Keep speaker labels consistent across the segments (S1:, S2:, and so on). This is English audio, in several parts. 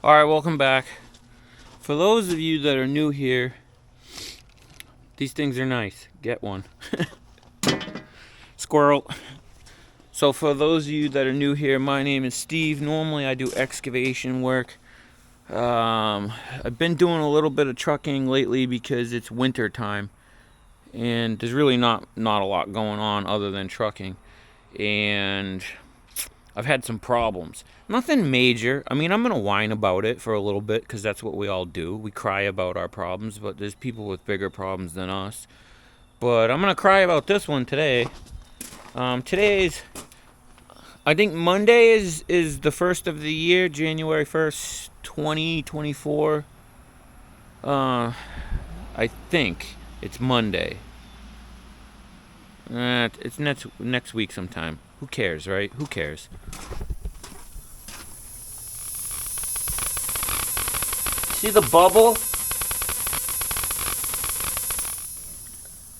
S1: Alright, welcome back. For those of you that are new here, these things are nice. Get one. Squirrel. So for those of you that are new here, my name is Steve. Normally I do excavation work. I've been doing a little bit of trucking lately because it's winter time. And there's really not a lot going on other than trucking. And I've had some problems. Nothing major. I mean, I'm going to whine about it for a little bit because that's what we all do. We cry about our problems, but there's people with bigger problems than us. But I'm going to cry about this one today. Today's, I think Monday is the first of the year, January 1st, 2024. I think it's Monday. It's next week sometime. Who cares, right? Who cares? See the bubble?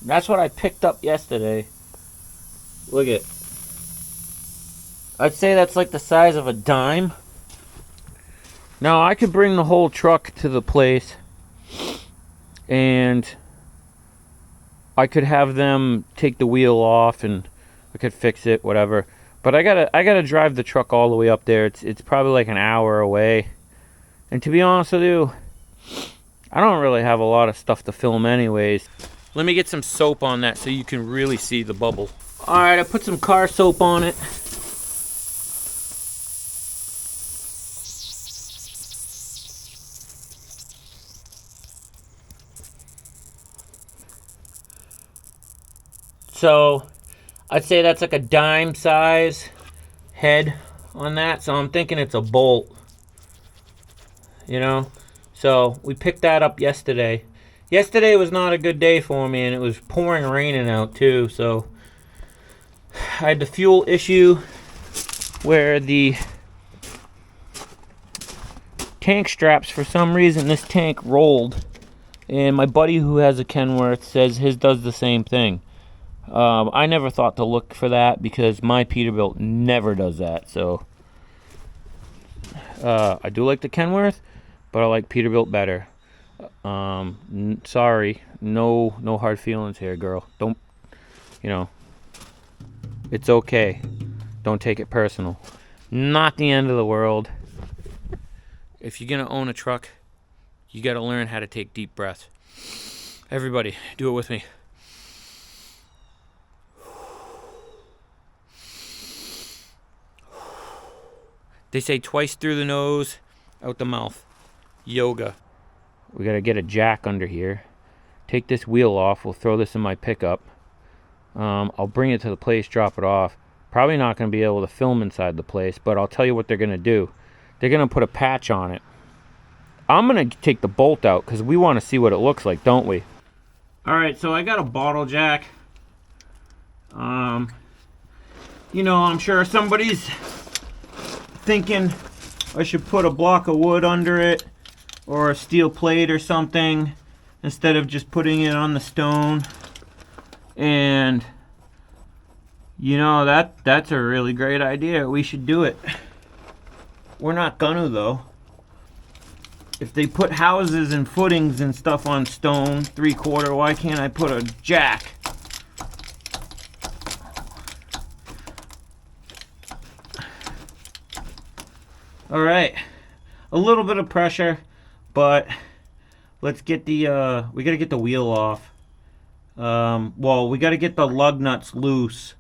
S1: That's what I picked up yesterday. Look at it. I'd say that's like the size of a dime. Now I could bring the whole truck to the place and I could have them take the wheel off and I could fix it, whatever. But I gotta drive the truck all the way up there. It's probably like an hour away. And to be honest with you, I don't really have a lot of stuff to film anyways. Let me get some soap on that so you can really see the bubble. Alright, I put some car soap on it. So, I'd say that's like a dime size head on that. So I'm thinking it's a bolt. You know? So, we picked that up yesterday. Yesterday was not a good day for me, and it was pouring raining out too. So, I had the fuel issue where the tank straps, for some reason, this tank rolled. And my buddy who has a Kenworth says his does the same thing. I never thought to look for that because my Peterbilt never does that. So I do like the Kenworth, but I like Peterbilt better. Sorry, no hard feelings here, girl. Don't, it's okay. Don't take it personal. Not the end of the world. If you're gonna own a truck, you gotta learn how to take deep breaths. Everybody, do it with me. They say twice through the nose, out the mouth. Yoga. We gotta get a jack under here. Take this wheel off. We'll throw this in my pickup. I'll bring it to the place, drop it off. Probably not gonna be able to film inside the place, but I'll tell you what they're gonna do. They're gonna put a patch on it. I'm gonna take the bolt out because we want to see what it looks like, don't we? Alright, so I got a bottle jack. I'm sure somebody's thinking I should put a block of wood under it or a steel plate or something instead of just putting it on the stone. And that's a really great idea. We should do it. We're not gonna though. If they put houses and footings and stuff on stone 3/4, why can't I put a jack? Alright, a little bit of pressure, but let's get the, we gotta get the wheel off. Well, we gotta get the lug nuts loose,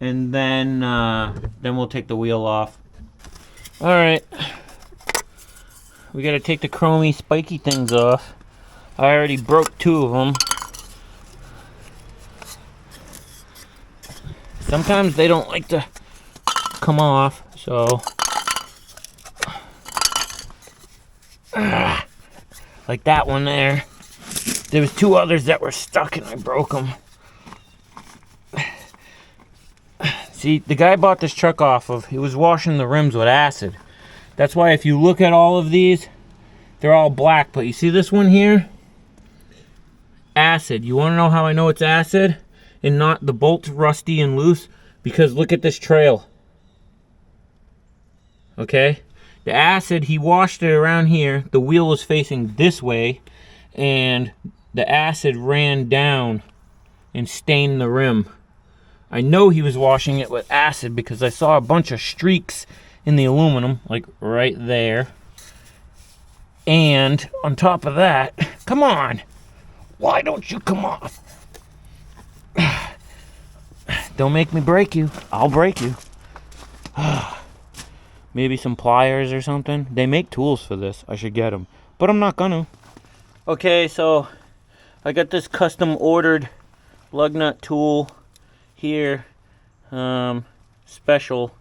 S1: and then we'll take the wheel off. Alright, we gotta take the chromy spiky things off. I already broke 2 of them. Sometimes they don't like to come off, so... like that one there. There was 2 others that were stuck and I broke them. See, the guy bought this truck off of, he was washing the rims with acid. That's why if you look at all of these, they're all black. But you see this one here? Acid. You want to know how I know it's acid and not the bolts rusty and loose? Because look at this trail. Okay? The acid, he washed it around here. The wheel was facing this way, and the acid ran down and stained the rim. I know he was washing it with acid because I saw a bunch of streaks in the aluminum, like right there. And on top of that, come on, why don't you come off? Don't make me break you. I'll break you. Maybe some pliers or something. They make tools for this. I should get them, but I'm not gonna. Okay, so I got this custom ordered lug nut tool here, special.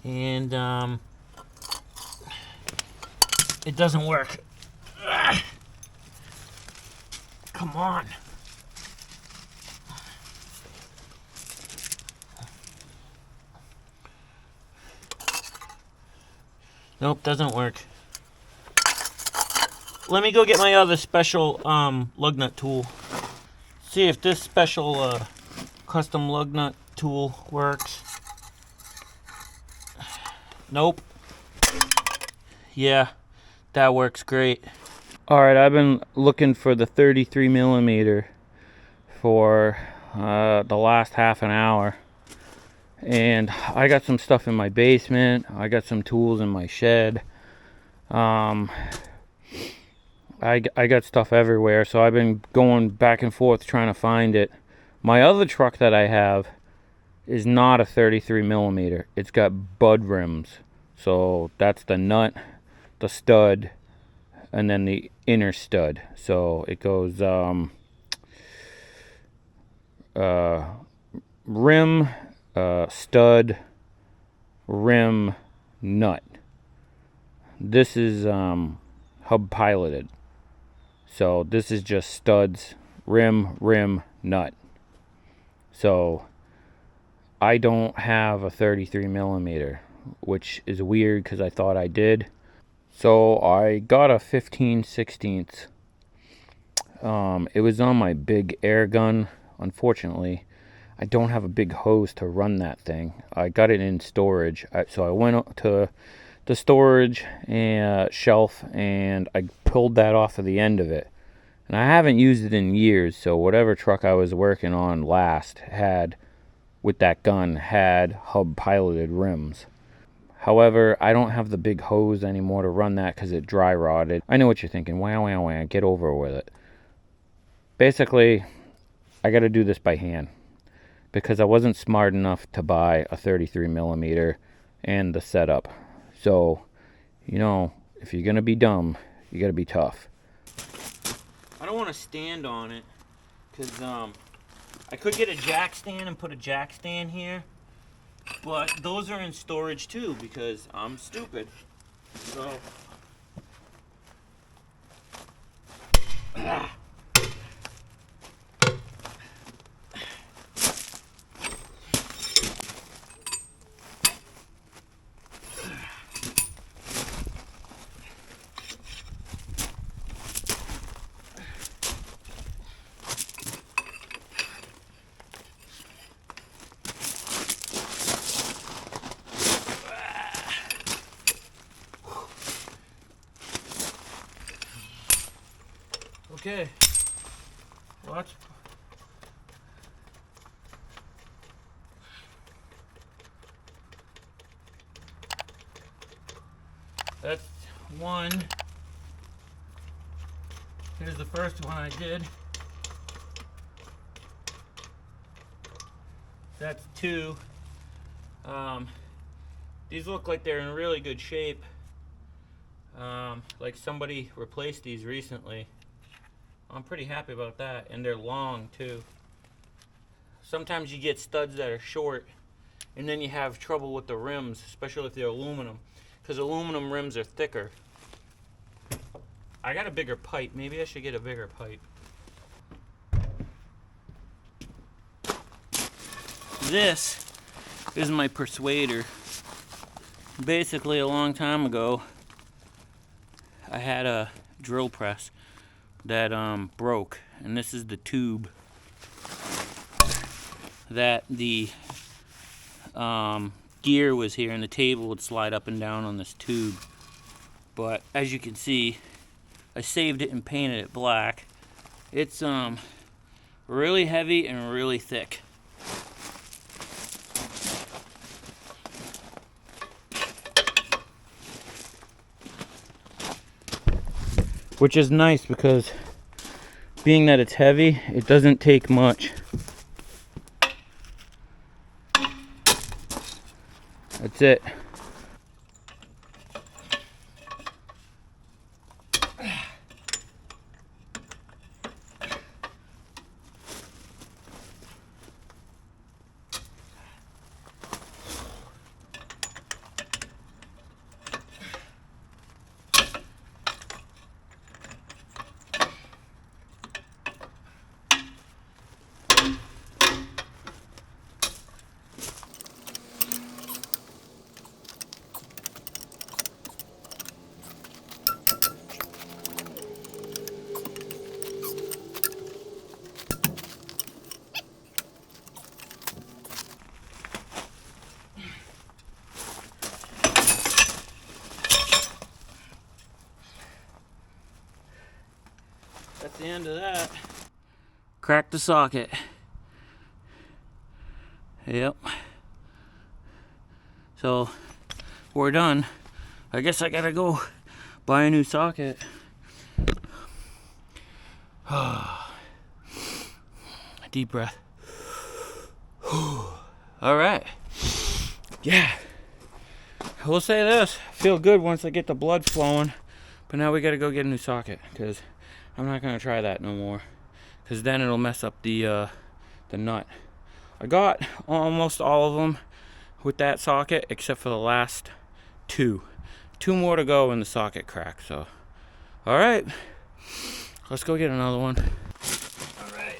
S1: And it doesn't work. Come on. Nope, doesn't work. Let me go get my other special lug nut tool. See if this special custom lug nut tool works. Nope. Yeah, that works great. Alright, I've been looking for the 33 millimeter for the last half an hour. And I got some stuff in my basement. I got some tools in my shed. I got stuff everywhere, so I've been going back and forth trying to find it. My other truck that I have is not a 33 millimeter. It's got bud rims. So that's the nut, the stud, and then the inner stud. So it goes rim, stud, rim, nut. This is hub piloted. So this is just studs, rim, nut. So I don't have a 33 millimeter, which is weird because I thought I did. So I got a 15/16. It was on my big air gun. Unfortunately, I don't have a big hose to run that thing. I got it in storage. So I went to the storage shelf and I pulled that off of the end of it. And I haven't used it in years, so whatever truck I was working on last had, with that gun, had hub piloted rims. However, I don't have the big hose anymore to run that because it dry rotted. I know what you're thinking. Wow, get over with it. Basically, I got to do this by hand because I wasn't smart enough to buy a 33 millimeter and the setup. So, you know, if you're going to be dumb, you got to be tough. I don't want to stand on it because I could get a jack stand and put a jack stand here, but those are in storage too because I'm stupid. So okay, well, that's one. Here's the first one I did. That's two. These look like they're in really good shape. Like somebody replaced these recently. I'm pretty happy about that, and they're long too. Sometimes you get studs that are short and then you have trouble with the rims, especially if they're aluminum, because aluminum rims are thicker. I got a bigger pipe. Maybe I should get a bigger pipe. This is my persuader. Basically, a long time ago, I had a drill press. that broke, and this is the tube that the gear was here, and the table would slide up and down on this tube. But as you can see, I saved it and painted it black. It's really heavy and really thick. Which is nice because being that it's heavy, it doesn't take much. That's it. That's the end of that. Crack the socket. Yep. So we're done. I guess I gotta go buy a new socket. Deep breath. All right. Yeah. We'll say this. Feel good once I get the blood flowing. But now we gotta go get a new socket because I'm not gonna try that no more. Because then it'll mess up the nut. I got almost all of them with that socket except for the last two. Two more to go in the socket crack. So, all right. Let's go get another one. All right.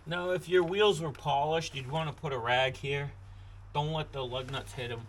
S1: Now, if your wheels were polished, you'd want to put a rag here. Don't let the lug nuts hit them.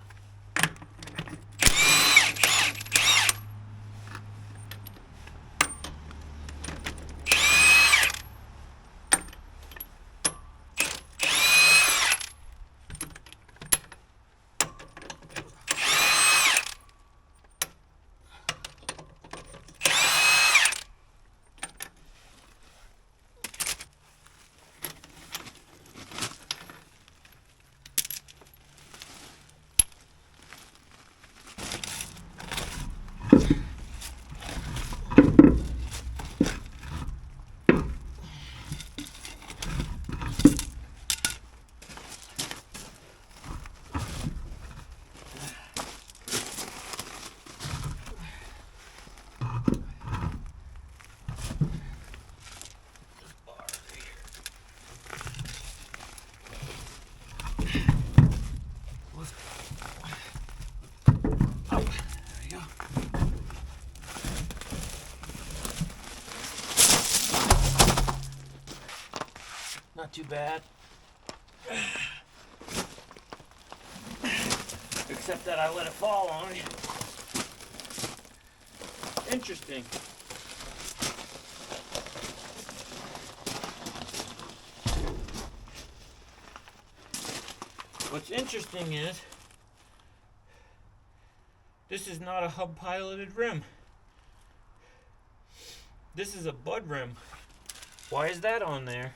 S1: Not too bad. Except that I let it fall on me. Interesting. What's interesting is this is not a hub piloted rim. This is a bud rim. Why is that on there?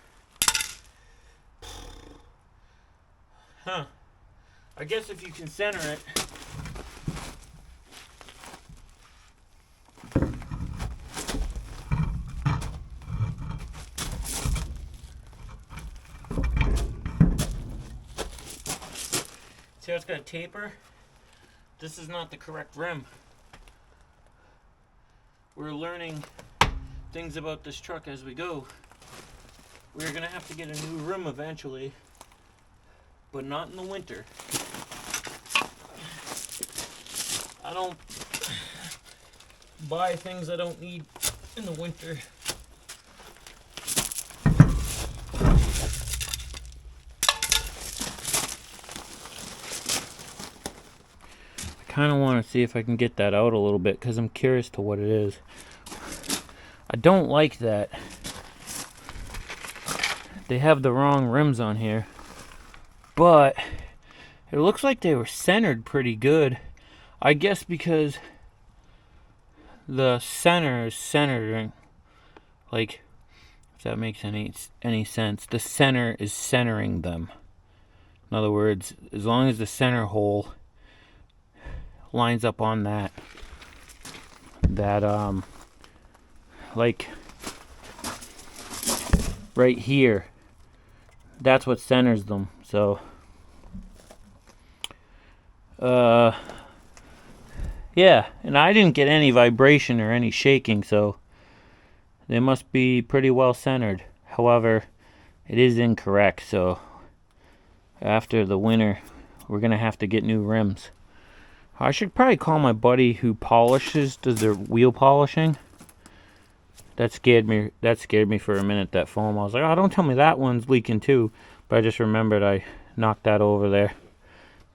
S1: Huh. I guess if you can center it. See how it's got a taper? This is not the correct rim. We're learning things about this truck as we go. We're gonna have to get a new rim eventually. But not in the winter. I don't buy things I don't need in the winter. I kind of want to see if I can get that out a little bit because I'm curious to what it is. I don't like that they have the wrong rims on here, but it looks like they were centered pretty good. I guess because the center is centering, like, if that makes any sense. The center is centering them. In other words, as long as the center hole lines up on that like right here, that's what centers them. So yeah, and I didn't get any vibration or any shaking, so they must be pretty well centered. However, it is incorrect, so after the winter we're gonna have to get new rims. I should probably call my buddy who does their wheel polishing. That scared me for a minute, that foam. I was like, oh, don't tell me that one's leaking too. But I just remembered I knocked that over there.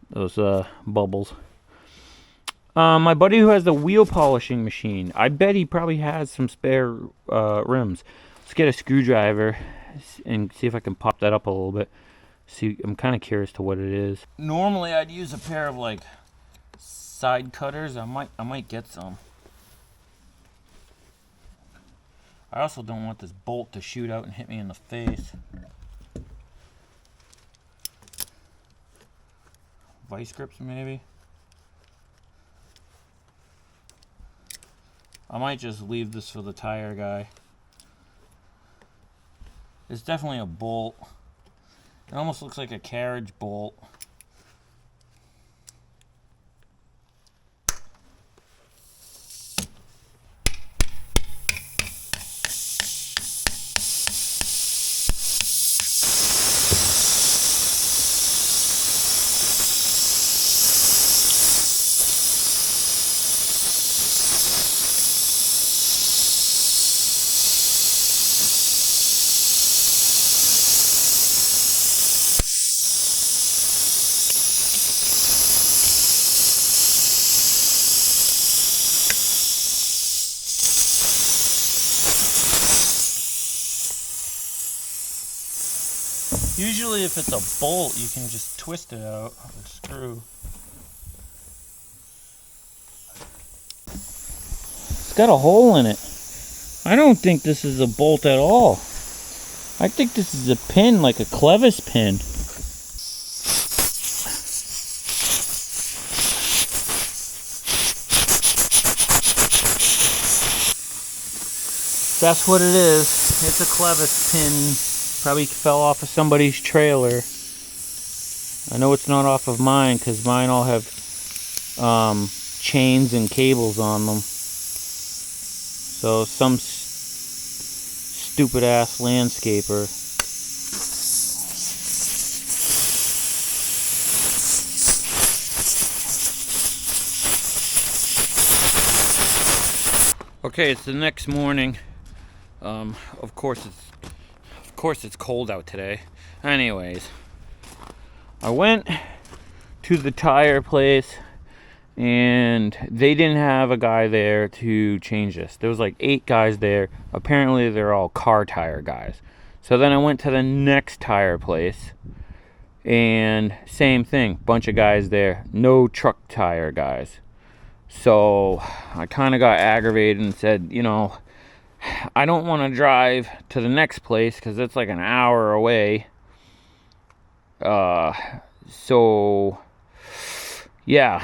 S1: Those bubbles. My buddy who has the wheel polishing machine, I bet he probably has some spare rims. Let's get a screwdriver and see if I can pop that up a little bit. See, I'm kind of curious to what it is. Normally I'd use a pair of like side cutters. I might get some. I also don't want this bolt to shoot out and hit me in the face. Vice grips maybe. I might just leave this for the tire guy. It's definitely a bolt. It almost looks like a carriage bolt. Usually if it's a bolt, you can just twist it out with a screw. It's got a hole in it. I don't think this is a bolt at all. I think this is a pin, like a clevis pin. That's what it is. It's a clevis pin. Probably fell off of somebody's trailer. I know it's not off of mine because mine all have chains and cables on them. So some stupid ass landscaper. Okay, it's the next morning. Of course it's cold out today. Anyways, I went to the tire place and they didn't have a guy there to change this. There was like 8 guys there. Apparently they're all car tire guys. So then I went to the next tire place and same thing, bunch of guys there, no truck tire guys. So I kind of got aggravated and said, you know, I don't want to drive to the next place because it's like an hour away. So yeah,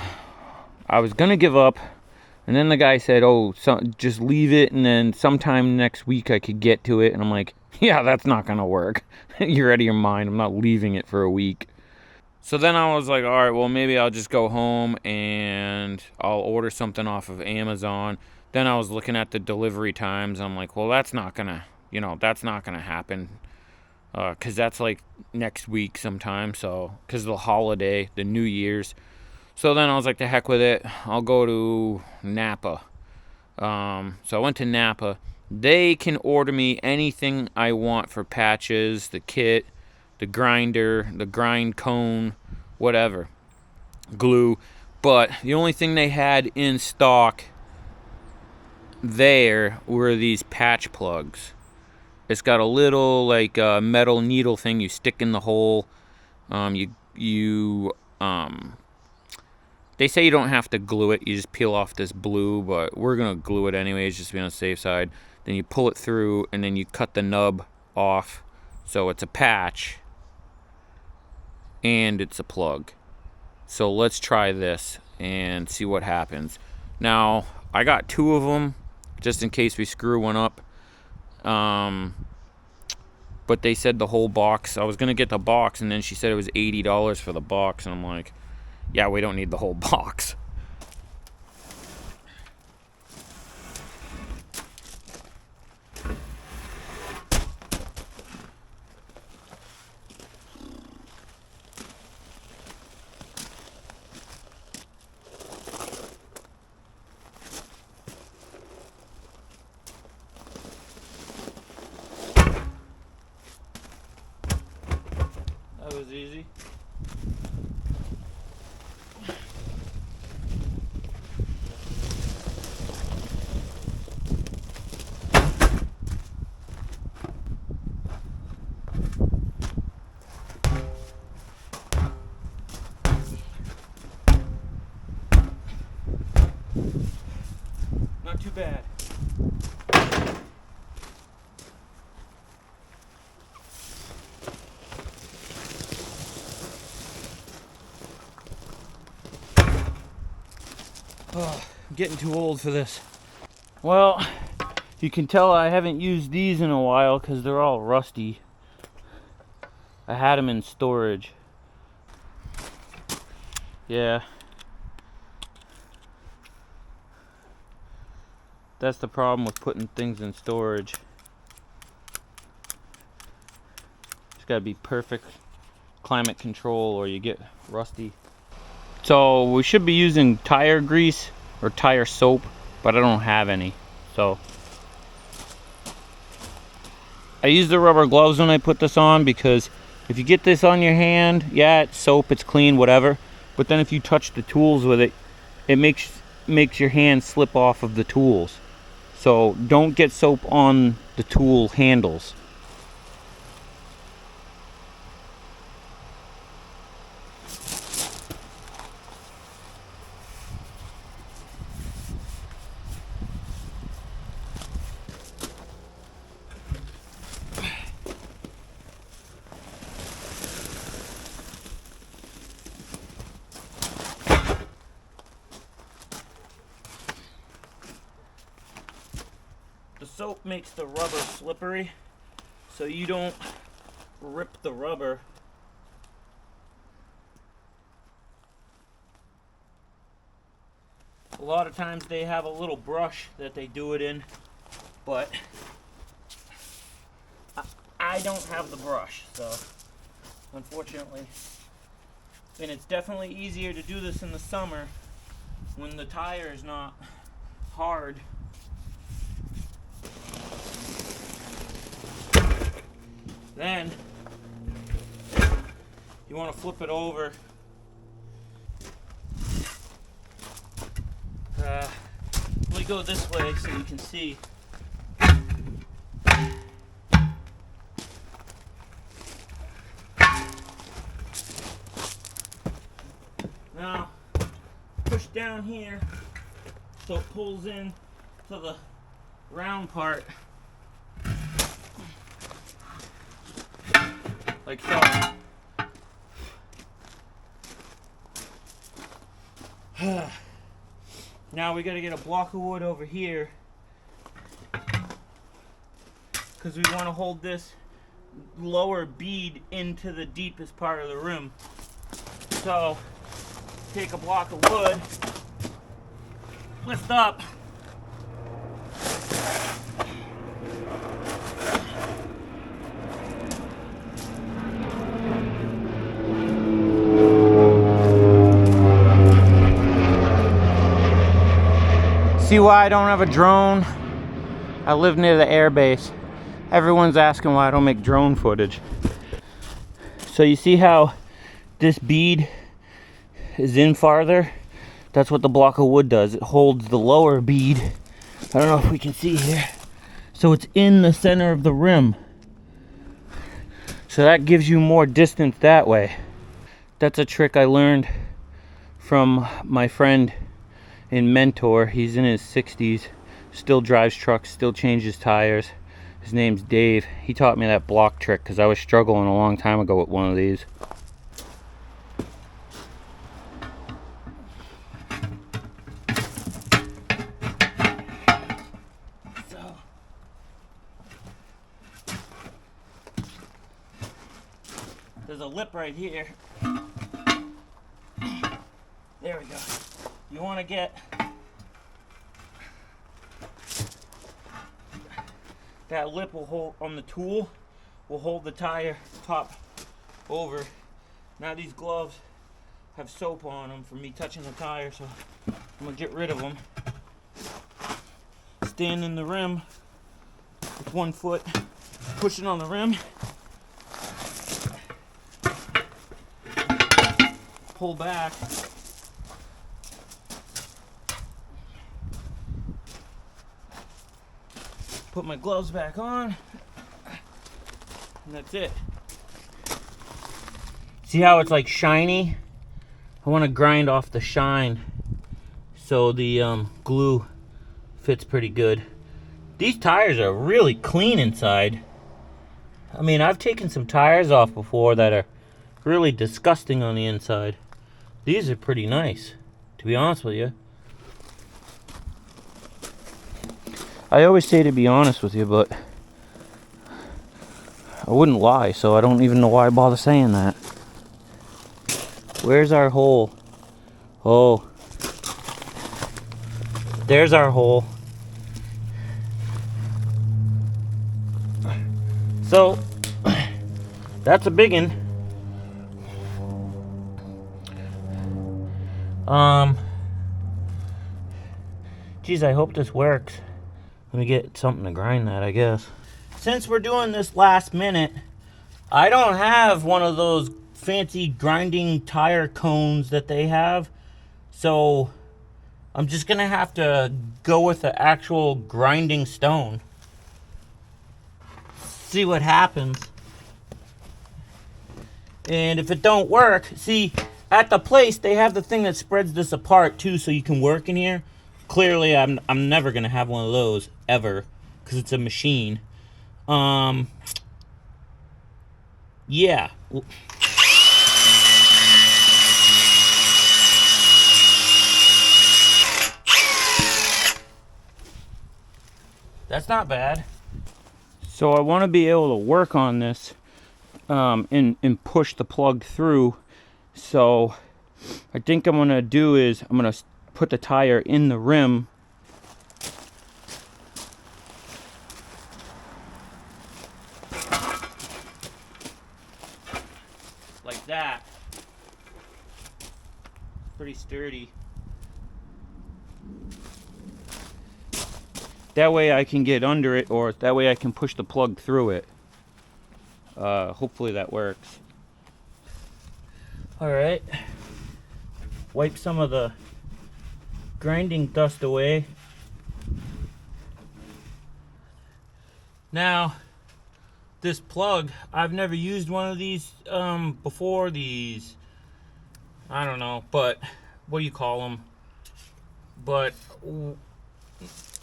S1: I was gonna give up, and then the guy said, "Oh, just leave it, and then sometime next week I could get to it." And I'm like, "Yeah, that's not gonna work. You're out of your mind. I'm not leaving it for a week." So then I was like, "All right, well maybe I'll just go home and I'll order something off of Amazon." Then I was looking at the delivery times. I'm like, well, that's not gonna happen. Because that's like next week sometime. So, because of the holiday, the New Year's. So then I was like, the heck with it. I'll go to Napa. So I went to Napa. They can order me anything I want for patches, the kit, the grinder, the grind cone, whatever. Glue. But the only thing they had in stock there were these patch plugs. It's got a little like metal needle thing you stick in the hole. They say you don't have to glue it, you just peel off this blue, but we're gonna glue it anyways just to be on the safe side. Then you pull it through and then you cut the nub off, so it's a patch and it's a plug. So let's try this and see what happens. Now I got 2 of them just in case we screw one up, but they said the whole box. I was gonna get the box, and then she said it was $80 for the box, and I'm like, yeah, we don't need the whole box. That was easy. Not too bad. Oh, I'm getting too old for this. Well, you can tell I haven't used these in a while because they're all rusty. I had them in storage. Yeah. That's the problem with putting things in storage. It's got to be perfect climate control or you get rusty. So we should be using tire grease or tire soap, but I don't have any. So I use the rubber gloves when I put this on, because if you get this on your hand, yeah, it's soap, it's clean, whatever. But then if you touch the tools with it, it makes your hand slip off of the tools. So don't get soap on the tool handles. The soap makes the rubber slippery, so you don't rip the rubber. A lot of times they have a little brush that they do it in, but I don't have the brush, so unfortunately. And it's definitely easier to do this in the summer when the tire is not hard. Then you want to flip it over. Let me go this way so you can see. Now push down here so it pulls in to the round part. Like so. Now we gotta get a block of wood over here, because we want to hold this lower bead into the deepest part of the rim. So take a block of wood, lift up, see why I don't have a drone? I live near the air base. Everyone's asking why I don't make drone footage. So you see how this bead is in farther? That's what the block of wood does. It holds the lower bead. I don't know if we can see here. So it's in the center of the rim. So that gives you more distance that way. That's a trick I learned from my friend and mentor. He's in his 60s, still drives trucks, still changes tires. His name's Dave. He taught me that block trick because I was struggling a long time ago with one of these. So, there's a lip right here. There we go. You want to get that lip will hold on the tool, will hold the tire top over. Now these gloves have soap on them from me touching the tire, so I'm gonna get rid of them. Stand in the rim with one foot, pushing on the rim. Pull back. Put my gloves back on, and that's it. See how it's like shiny? I want to grind off the shine so the glue fits pretty good. These tires are really clean inside. I mean, I've taken some tires off before that are really disgusting on the inside. These are pretty nice, to be honest with you. I always say to be honest with you, but I wouldn't lie, so I don't even know why I bother saying that. Where's our hole? Oh, there's our hole. So, that's a biggin. Geez, I hope this works. Let me get something to grind that, I guess. Since we're doing this last minute, I don't have one of those fancy grinding tire cones that they have. So I'm just gonna have to go with the actual grinding stone. See what happens. And if it don't work, see, at the place they have the thing that spreads this apart too, so you can work in here. Clearly, I'm never gonna have one of those ever because it's a machine. Yeah. That's not bad. So I want to be able to work on this and push the plug through. So I think I'm gonna do is I'm gonna put the tire in the rim. Like that. Pretty sturdy. That way I can get under it, or that way I can push the plug through it. Hopefully that works. Alright. Wipe some of the grinding dust away. Now, this plug, I've never used one of these before. These, I don't know, but what do you call them? But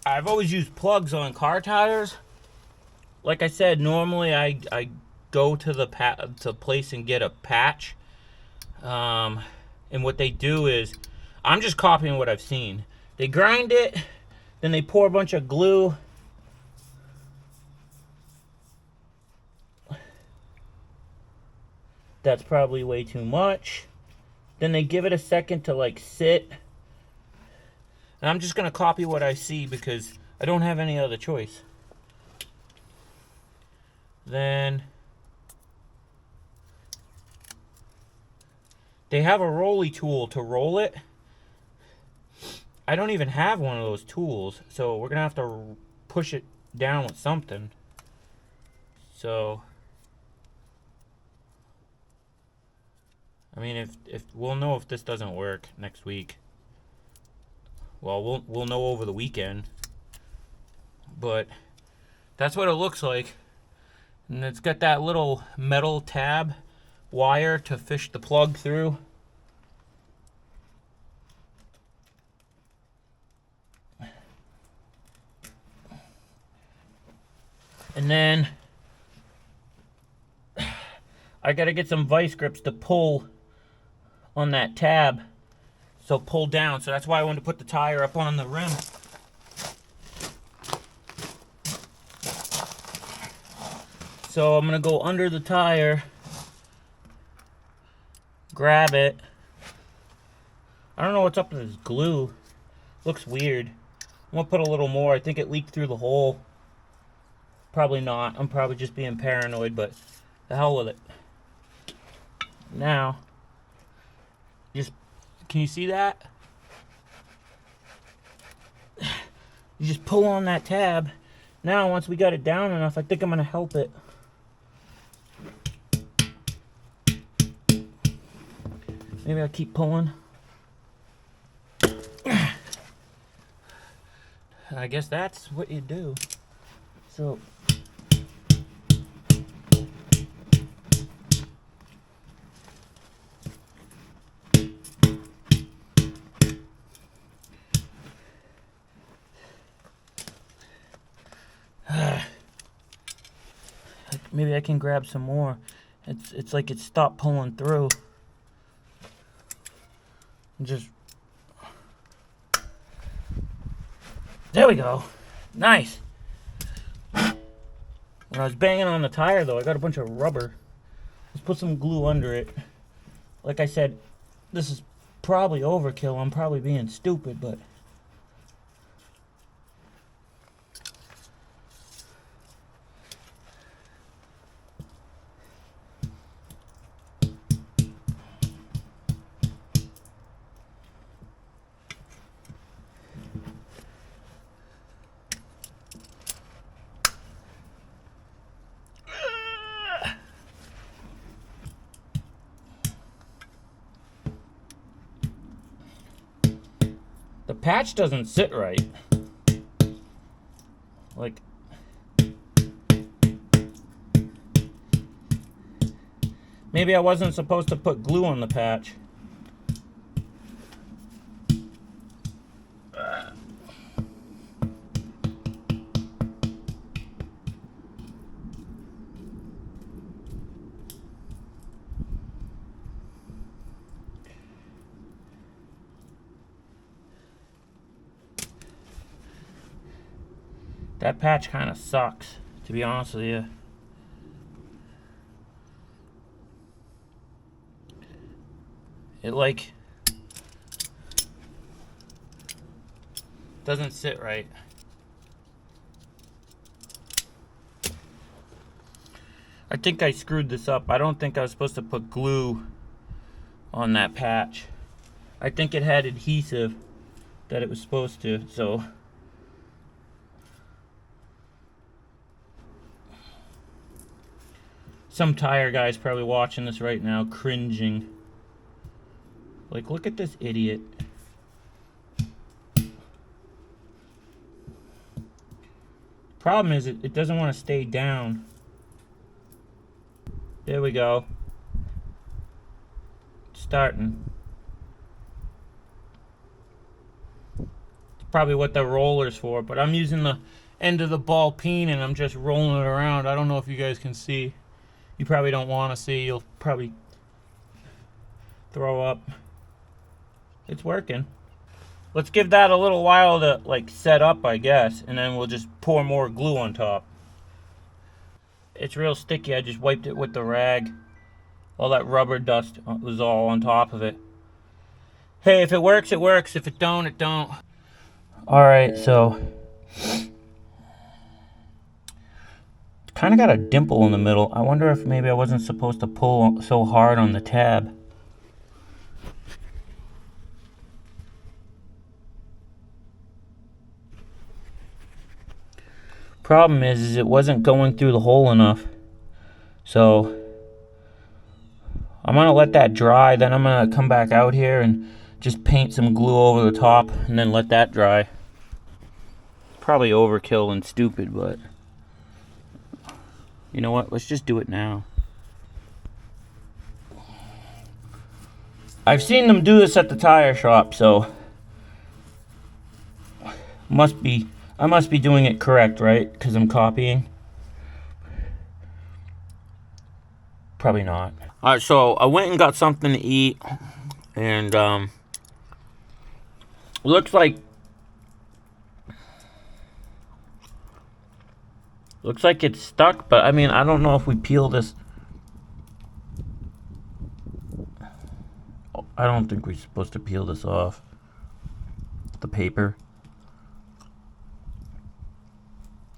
S1: I've always used plugs on car tires. Like I said, normally I go to the place and get a patch. And what they do is, I'm just copying what I've seen. They grind it, then they pour a bunch of glue. That's probably way too much. Then they give it a second to like sit. And I'm just gonna copy what I see because I don't have any other choice. Then they have a rolly tool to roll it. I don't even have one of those tools, so we're gonna have to push it down with something. So I mean, if we'll know if this doesn't work next week. Well, we'll know over the weekend. But that's what it looks like. And it's got that little metal tab wire to fish the plug through. And then I gotta get some vice grips to pull on that tab. So pull down. So that's why I wanted to put the tire up on the rim. So I'm gonna go under the tire, grab it. I don't know what's up with this glue. Looks weird. I'm gonna put a little more. I think it leaked through the hole. Probably not. I'm probably just being paranoid, but the hell with it. Now, can you see that? You just pull on that tab. Now, once we got it down enough, I think I'm gonna help it. Maybe I'll keep pulling. I guess that's what you do. So maybe I can grab some more. It's like it stopped pulling through. Just there we go. Nice. When I was banging on the tire though, I got a bunch of rubber. Let's put some glue under it. Like I said, this is probably overkill. I'm probably being stupid, but the patch doesn't sit right. Like, maybe I wasn't supposed to put glue on the patch. That patch kind of sucks, to be honest with you. It like doesn't sit right. I think I screwed this up. I don't think I was supposed to put glue on that patch. I think it had adhesive that it was supposed to, so some tire guy's probably watching this right now, cringing. Like, look at this idiot. Problem is, it doesn't want to stay down. There we go. It's starting. It's probably what the roller's for, but I'm using the end of the ball peen and I'm just rolling it around. I don't know if you guys can see. You probably don't want to see. You'll probably throw up. It's working. Let's give that a little while to like set up, I guess, and then we'll just pour more glue on top. It's real sticky. I just wiped it with the rag. All that rubber dust was all on top of it. Hey, if it works, it works. If it don't, it don't. All right, so kind of got a dimple in the middle. I wonder if maybe I wasn't supposed to pull so hard on the tab. Problem is it wasn't going through the hole enough. So I'm gonna let that dry, then I'm gonna come back out here and just paint some glue over the top and then let that dry. Probably overkill and stupid, but you know what? Let's just do it now. I've seen them do this at the tire shop, so I must be doing it correct, right? Because I'm copying. Probably not. Alright, so I went and got something to eat, and looks like it's stuck, but I mean, I don't know if we peel this. I don't think we're supposed to peel this off. The paper.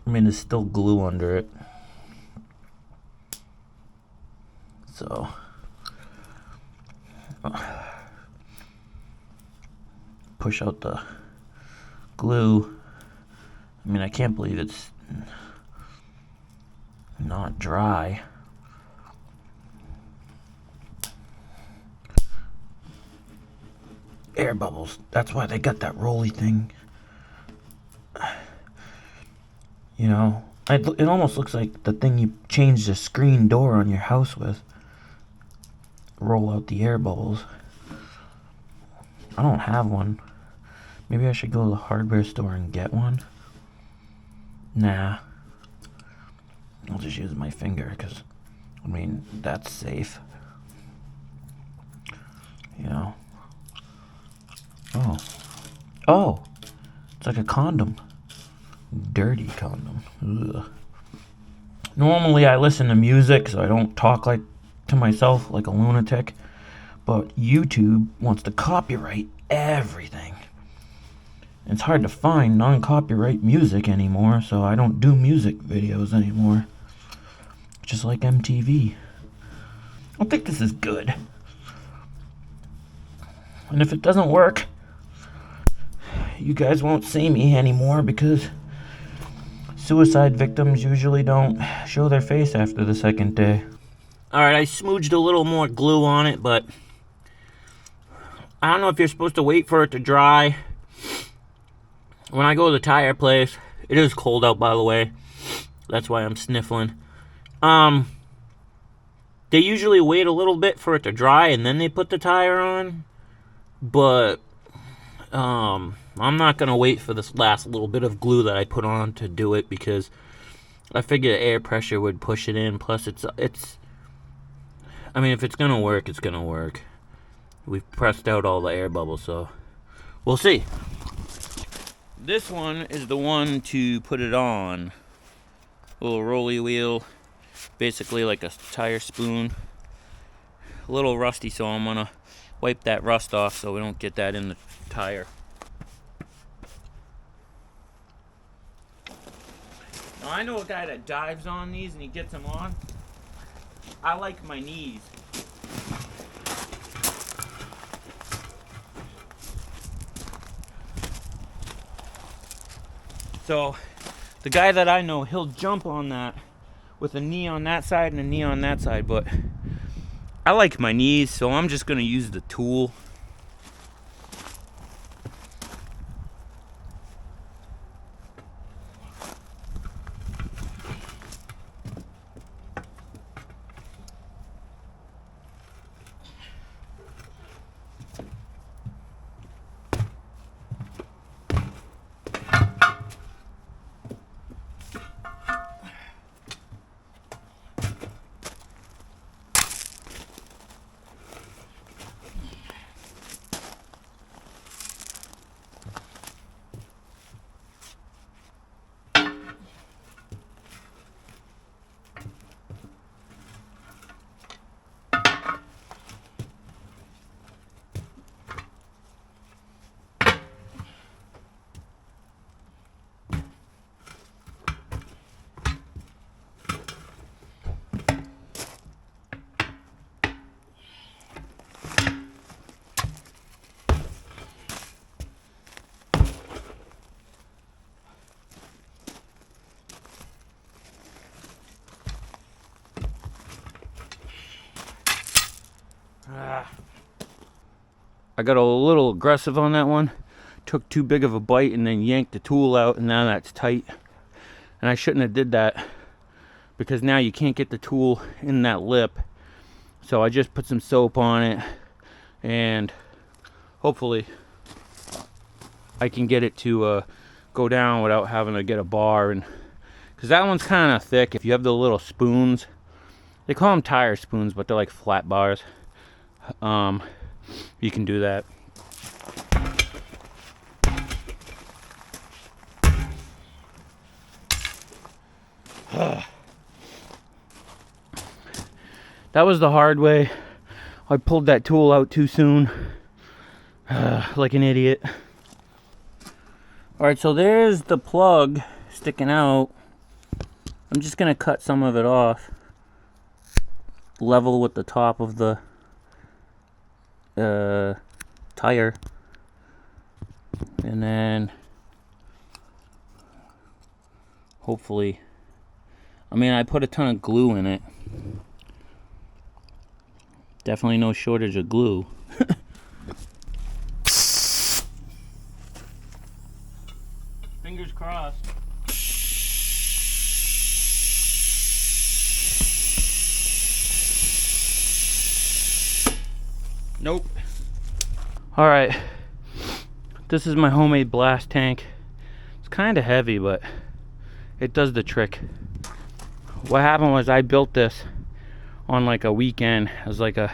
S1: I mean, there's still glue under it. So push out the glue. I mean, I can't believe it's not dry. Air bubbles. That's why they got that rolly thing. You know, it almost looks like the thing you change the screen door on your house with. Roll out the air bubbles. I don't have one. Maybe I should go to the hardware store and get one. Nah. I'll just use my finger because, I mean, that's safe. You know. Oh. It's like a condom. Dirty condom. Ugh. Normally I listen to music so I don't talk like to myself like a lunatic, but YouTube wants to copyright everything. It's hard to find non-copyright music anymore, so I don't do music videos anymore. Just like MTV. I don't think this is good. And if it doesn't work, you guys won't see me anymore because suicide victims usually don't show their face after the second day. Alright, I smooched a little more glue on it, but I don't know if you're supposed to wait for it to dry. When I go to the tire place, it is cold out, by the way. That's why I'm sniffling. They usually wait a little bit for it to dry and then they put the tire on. But I'm not gonna wait for this last little bit of glue that I put on to do it because I figure air pressure would push it in. Plus, it's. I mean, if it's gonna work, it's gonna work. We've pressed out all the air bubbles, so we'll see. This one is the one to put it on. A little rolly wheel, basically like a tire spoon. A little rusty, so I'm gonna wipe that rust off so we don't get that in the tire. Now I know a guy that dives on these and he gets them on. I like my knees. So the guy that I know, he'll jump on that with a knee on that side and a knee on that side, but I like my knees, so I'm just gonna use the tool. I got a little aggressive on that one. Took too big of a bite and then yanked the tool out, and now that's tight. And I shouldn't have did that, because now you can't get the tool in that lip. So I just put some soap on it, and hopefully I can get it to go down without having to get a bar. And because that one's kind of thick. If you have the little spoons, they call them tire spoons, but they're like flat bars, you can do that. That was the hard way. I pulled that tool out too soon, like an idiot. Alright, so there's the plug sticking out. I'm just gonna cut some of it off, level with the top of the tire, and then hopefully, I mean, I put a ton of glue in it. Definitely no shortage of glue. Fingers crossed. Nope. Alright. This is my homemade blast tank. It's kind of heavy, but it does the trick. What happened was I built this on like a weekend. It was like a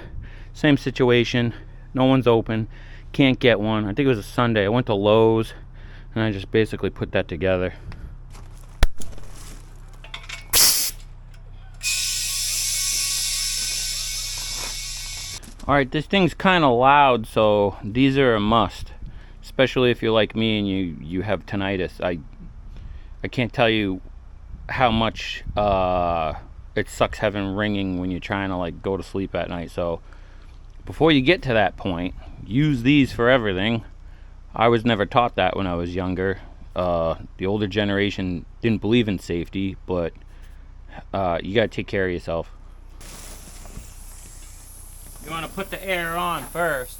S1: same situation. No one's open. Can't get one. I think it was a Sunday. I went to Lowe's and I just basically put that together. Alright, this thing's kind of loud, so these are a must. Especially if you're like me and you have tinnitus. I can't tell you how much it sucks having ringing when you're trying to like go to sleep at night. So before you get to that point, use these for everything. I was never taught that when I was younger. The older generation didn't believe in safety, but you gotta take care of yourself. You want to put the air on first.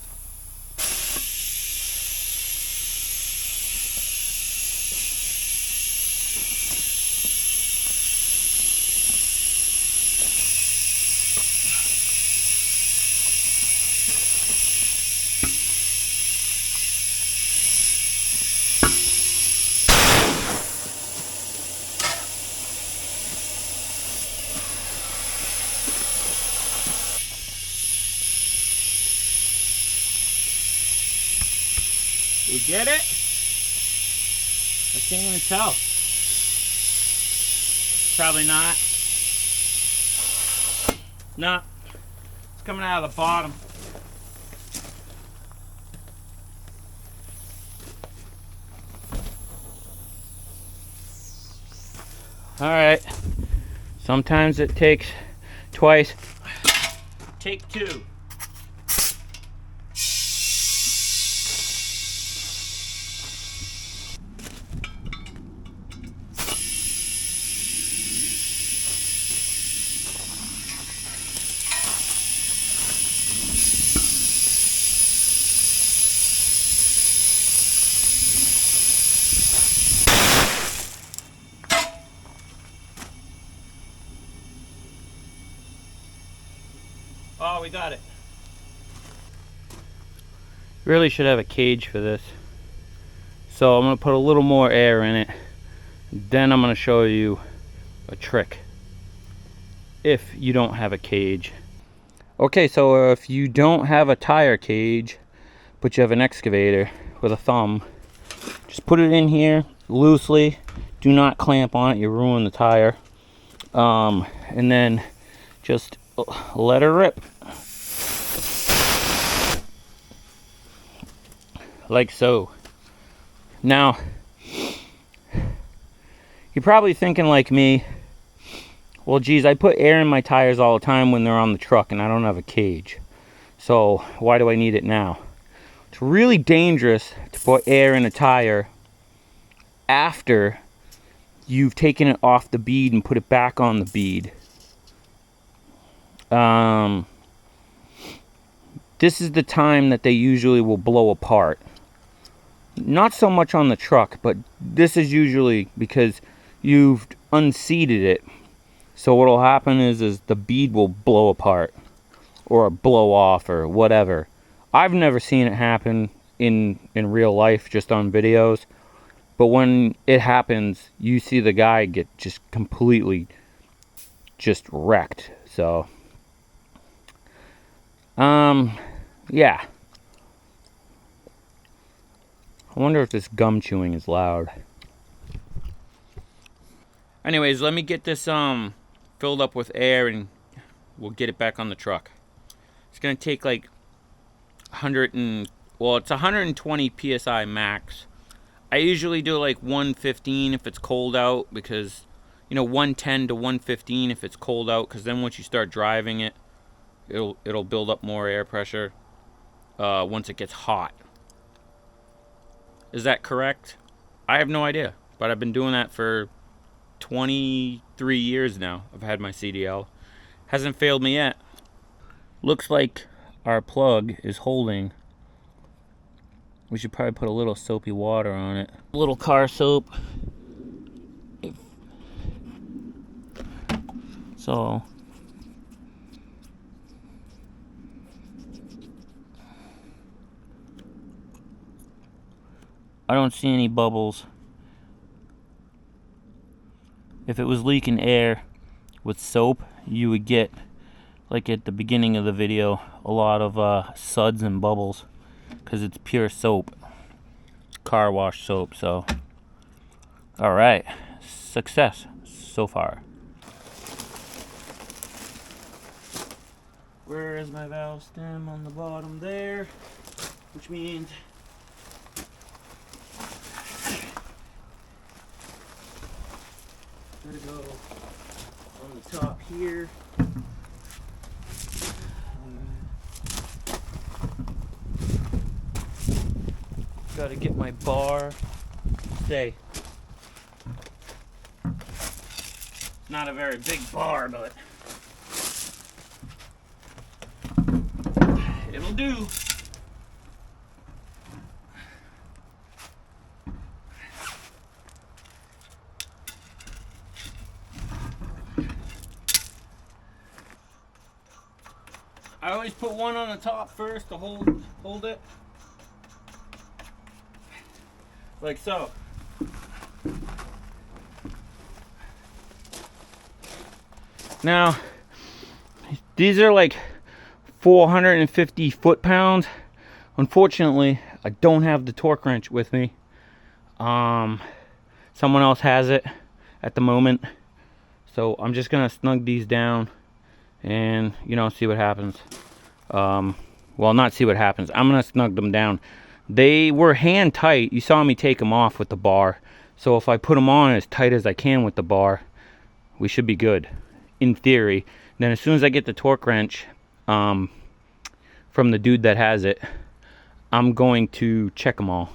S1: You get it? I can't even tell. Probably not. No. It's coming out of the bottom. Alright. Sometimes it takes twice. Take two. Oh, we got it. Really should have a cage for this. So I'm going to put a little more air in it. Then I'm going to show you a trick if you don't have a cage. Okay, so if you don't have a tire cage, but you have an excavator with a thumb, just put it in here loosely. Do not clamp on it, you ruin the tire. And then just let her rip. Like so. Now, you're probably thinking like me, well, geez, I put air in my tires all the time when they're on the truck and I don't have a cage. So why do I need it now? It's really dangerous to put air in a tire after you've taken it off the bead and put it back on the bead. this is the time that they usually will blow apart. Not so much on the truck, but this is usually because you've unseated it. So what'll happen is the bead will blow apart or blow off or whatever. I've never seen it happen in real life, just on videos. But when it happens, you see the guy get just completely just wrecked. So yeah. I wonder if this gum chewing is loud. Anyways, let me get this filled up with air and we'll get it back on the truck. It's gonna take like it's 120 psi max. I usually do like 115 if it's cold out, because 110 to 115 if it's cold out, because then once you start driving it, it'll build up more air pressure once it gets hot. Is that correct? I have no idea, but I've been doing that for 23 years now. I've had my CDL. Hasn't failed me yet. Looks like our plug is holding. We should probably put a little soapy water on it. A little car soap. So I don't see any bubbles. If it was leaking air with soap, you would get, like at the beginning of the video, a lot of suds and bubbles, because it's pure soap, car wash soap. So all right, success so far. Where is my valve stem? On the bottom there, which means gotta go on the top here. Gotta get my bar. Stay. Not a very big bar, but it'll do. I always put one on the top first to hold it. Like so. Now, these are like 450 foot-pounds. Unfortunately, I don't have the torque wrench with me. Someone else has it at the moment. So I'm just gonna snug these down and see what happens. Well, not see what happens. I'm gonna snug them down. They were hand tight. You saw me take them off with the bar. So if I put them on as tight as I can with the bar, we should be good, in theory. Then as soon as I get the torque wrench from the dude that has it, I'm going to check them all.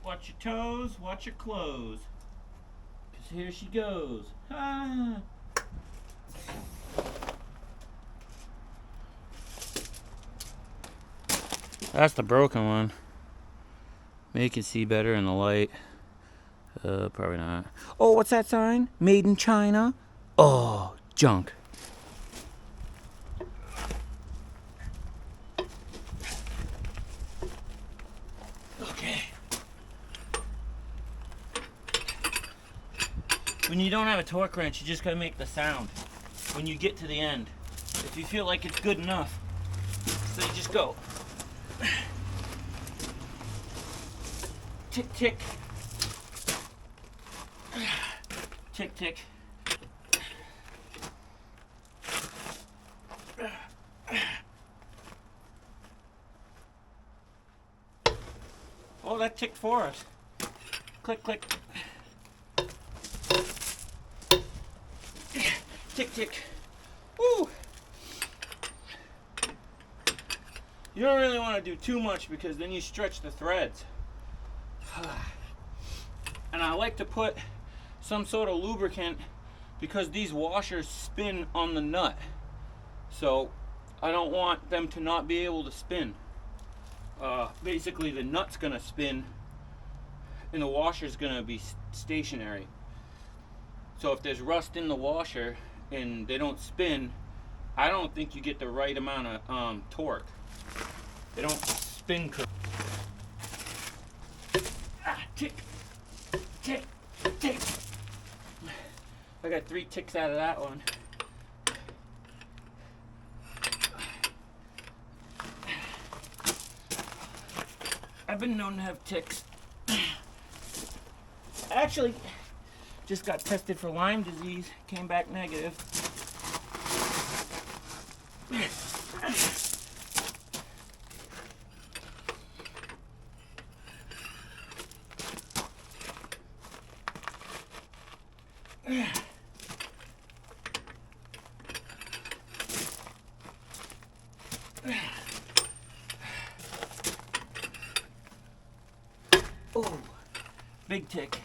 S1: Watch your toes, watch your clothes. Because here she goes. Ah. That's the broken one. Make it see better in the light. Probably not. Oh, what's that sign? Made in China? Oh, junk. Okay. When you don't have a torque wrench, you just gotta make the sound when you get to the end. If you feel like it's good enough, so you just go. Tick, tick. Tick, tick. Oh, that ticked for us. Click, click. Tick, tick. Woo! You don't really want to do too much because then you stretch the threads. And I like to put some sort of lubricant because these washers spin on the nut. So I don't want them to not be able to spin. Basically the nut's gonna spin and the washer's gonna be stationary. So if there's rust in the washer and they don't spin, I don't think you get the right amount of torque. They don't spin correctly. Tick, tick, tick. I got 3 ticks out of that one. I've been known to have ticks. Actually, just got tested for Lyme disease, came back negative. Oh, big tick.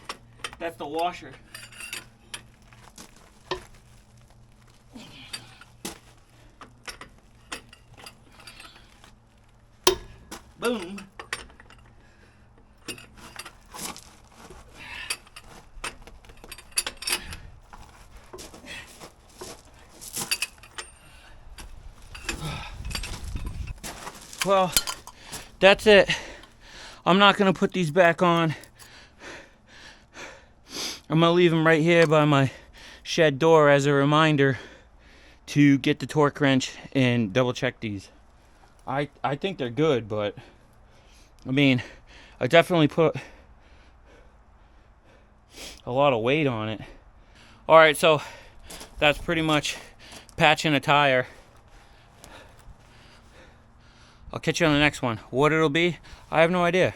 S1: That's the washer. Boom. Well, that's it. I'm not going to put these back on. I'm going to leave them right here by my shed door as a reminder to get the torque wrench and double check these. I think they're good, but I mean, I definitely put a lot of weight on it. All right, so that's pretty much patching a tire. I'll catch you on the next one. What it'll be, I have no idea.